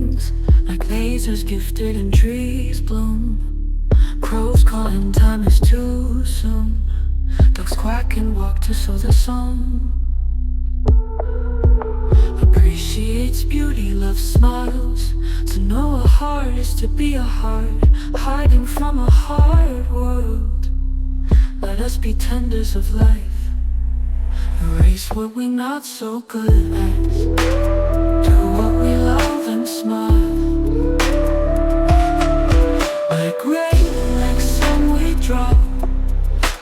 wings, like lasers gifted in trees bloom. Crows calling time is too soon. Ducks quack and walk to sow the song. Appreciates beauty, loves smiles. To know a heart is to be a heart, hiding from a hard world. Let us be tenders of life, erase what we're not so good at. Do what we love and smile. Like rain, like sun we drop.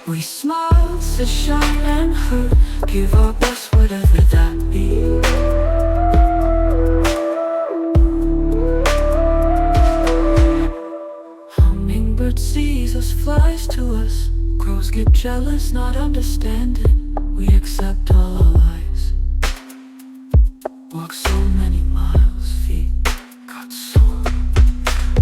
We smile to shine and hurt. Give our best, whatever that be. Hummingbird sees us, flies to us. Crows get jealous, not understanding. We accept all our lies. Walk so many miles, feet got sore.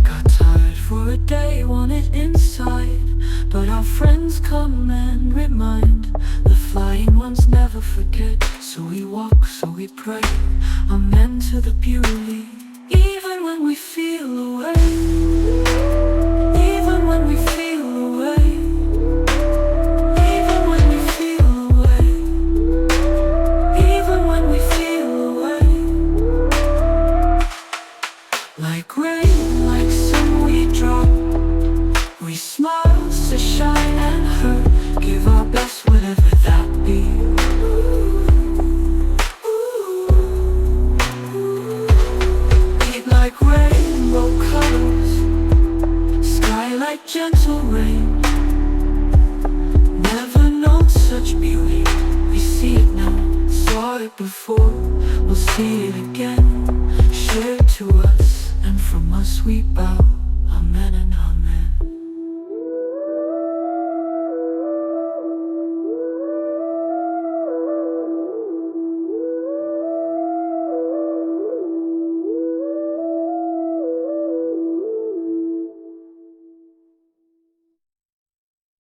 Got tired for a day, want it inside. But our friends come and remind. The flying ones never forget. So we walk, so we pray. Amen to the beauty. Even when we feel away. Even when we feel away. Even when we feel away. Even when we feel away. Like rain, like sun we drop. We smile to shine and hurt. Give our best, whatever that be. Beat like rainbow colors. Sky like gentle